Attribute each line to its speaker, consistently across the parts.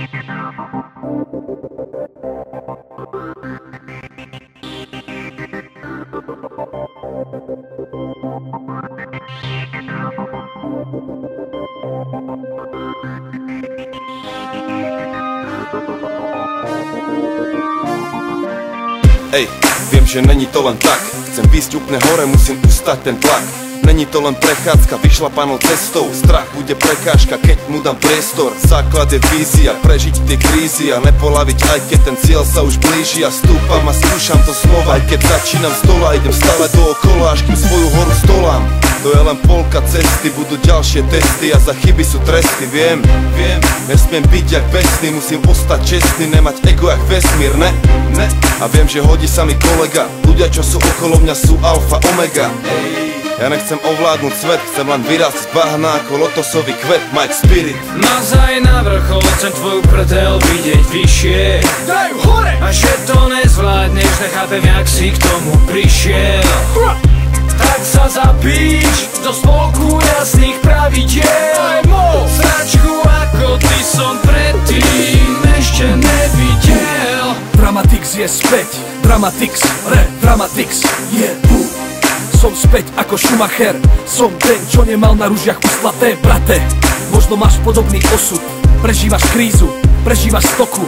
Speaker 1: Ej, viem, že není to len tak. Chcem výsť úplne hore, musím ustať ten tlak. Není to len prechádzka, vyšlapanou cestou. Strach bude prekážka, keď mu dám priestor. Základ je vízia, prežiť tie krízy a nepolaviť, aj keď ten cieľ sa už blíži. A stúpam a skúšam to znova, aj keď začínam z dola. Idem stále dookola, až kým svoju horu stolám. To je len polka cesty, budú ďalšie testy a za chyby sú tresty, viem. Nesmiem byť jak besný, musím ostať čestný, nemať ego jak vesmír, ne. A viem, že hodí sa mi kolega, ľudia, čo sú okolo mňa, sú alfa, omega. Ja nechcem ovládnuť svet, chcem len vyrásť z bahna ako lotosový kvet, Mike Spirit.
Speaker 2: Mazaj na vrchol, chcem tvoju prdel vidieť vyššie. Daj hore! A že to nezvládneš, nechápem, jak si k tomu prišiel. Tak sa zapíš do spolku jasných pravidiel. Sračku ako ty som predtým ešte nevidel.
Speaker 3: Dramatix je späť, Dramatix, Dramatix je tu. Som späť ako Schumacher, som ten, čo nemal na ružiach uslaté, brate. Možno máš podobný osud, prežívaš krízu, prežívaš stoku.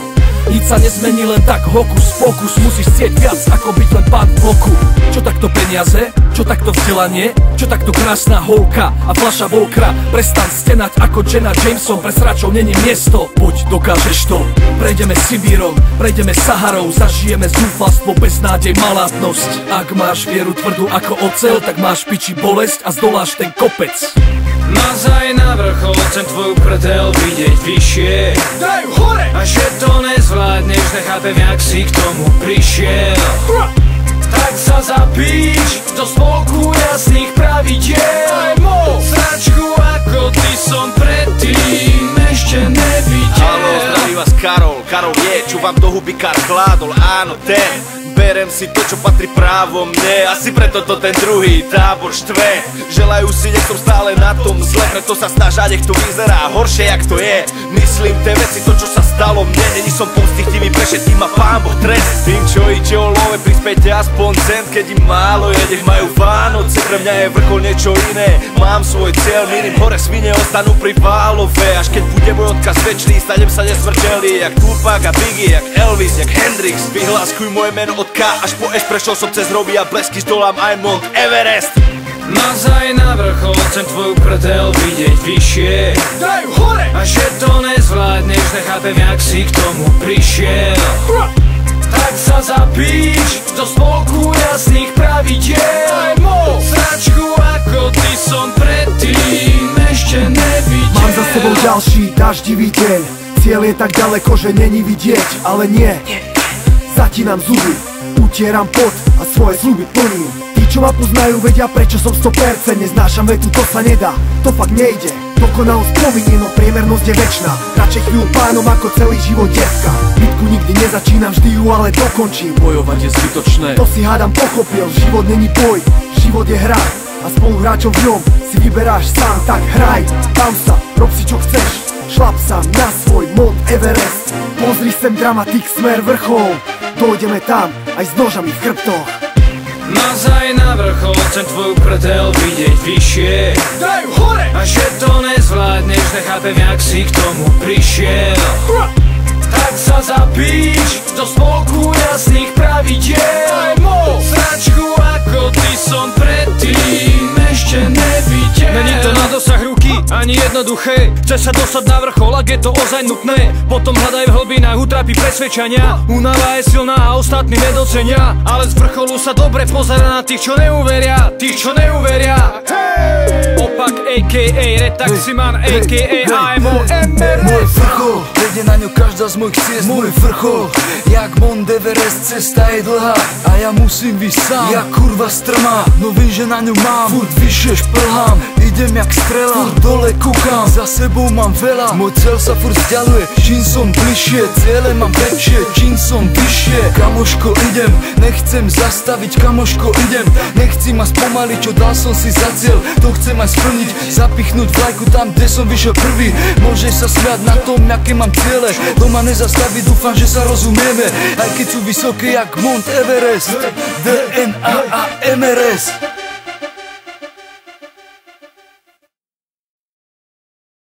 Speaker 3: Nič sa nezmení len tak, hokus pokus. Musíš chcieť viac, ako byť len pán v bloku. Čo takto peniaze? Čo takto vzdelanie? Čo takto krásna holka a fľaša volkra? Prestaň stenať ako Jenna Jameson, pre sračov není miesto. Poď, dokážeš to. Prejdeme Sibírom, prejdeme Saharou, zažijeme zúfalstvo, beznádej, malátnosť. Ak máš vieru tvrdú ako oceľ, tak máš piči bolesť a zdoláš ten kopec.
Speaker 2: Mazaj na vrchol, chcem tvoju prdel vidieť vyššie. Daj hore! A že to nezvládneš, nechápem, jak si k tomu prišiel. Tak sa zapíš do spolku jasných pravidiel. Sračku ako ty som predtým ešte nevidel.
Speaker 4: Haló, zdraví vás Karol vie, čo vám do huby kar kládol. Áno, ten. Berem si to, čo patrí právo mne. Asi preto to ten druhý tábor štve. Želajú si, nech som stále na tom zle. Preto sa snažia, nech to vyzerá horšie, jak to je. Myslím tie veci, to, čo sa stalo mne. Není som pomstichtivý, pre všetkým má Pán Boh trest. Tým, čo ide o love, prispejte aspoň cent. Keď im málo je, nech majú Vánoce. Pre mňa je vrchol niečo iné. Mám svoj cieľ, mírim hore, svine ostanú pri Válove. Až keď bude môj odkaz večný, stanem sa nesmrteľný. Jak Tupac a Biggie, jak Elvis, jak Hendrix. Vyhláskuj moje meno od K až po S, prešiel som cez roby a blesky, zdolám aj Mount Everest.
Speaker 2: Mazaj na vrchol, chcem tvoju prdel vidieť vyššie. Daj hore! A že to nezvládneš, nechápem, jak si k tomu prišiel. Tak sa zapíš do spolku jasných pravidiel. Sračku ako ty som predtým ešte nevidel.
Speaker 5: Mám za sebou ďalší daždivý deň. Cieľ je tak ďaleko, že není vidieť, ale nie. Zatínam zuby, utieram pot a svoje sľuby plním. Tí, čo ma poznajú, vedia, prečo som 100%. Neznášam vetu, to sa nedá, to fakt nejde. Dokonalosť povinie, no priemernosť je večná. Radšej chvíľu pánom ako celý život decka. Bitku nikdy nezačínam, vždy ju ale dokončím.
Speaker 3: Bojovať je zbytočné.
Speaker 5: To si hádam pochopil, život není boj, život je hra. A spoluhráčom v ňom si vyberáš sám, tak hraj. Tam sa, rob si čo chceš, šlap sa na svoj Mount Everest. Pozri sem, Dramatix, smer vrchol. Dojdeme tam, aj s nožami v chrbtoch.
Speaker 2: Mazaj na vrchol, chcem tvoju prdel vidieť vyššie. Daj hore! A že to nezvládneš, nechápem, jak si k tomu prišiel. Tak sa zapíš do spolku jasných pravidiel. Sračku ako ty som predtým ešte nevidel. Není to na dosah ruky, ani jednoduché. Chce sa dostať na vrchol, ak je to ozaj nutné. Potom hľadaj v hlbinách, utrápi presvedčania. Únava je silná a ostatní nedocenia. Ale z vrcholu sa dobre pozerá na tých, čo neuveria. Tých, čo neuveria. Opak a.k.a. Retaximan a.k.a. AMO Everest.
Speaker 6: Môj vrchol, vedie na ňu každá z mojich ciest. Môj vrchol, jak Mount Everest, cesta je dlhá a ja musím výsť sám, jak kurva strmá. No vím, že na ňu mám, furt vyššie šplhám. Idem jak strela, furt dole kúkam, za sebou mám veľa. Môj cieľ sa furt vzdialuje, čím som bližšie. Ciele mám väčšie, čím som vyššie. Kamoško idem, nechcem zastaviť, kamoško idem. Nechci ma spomaliť, čo dal som si za cieľ. To chcem aj splniť, zapichnúť vlajku tam, kde som vyšiel prvý. Môžeš sa smiať na tom, aké mám cieľ. ciele, to ma nezastaví, dúfam, že sa rozumieme. Aj keď sú vysoké jak Mount Everest, DNA a MRS.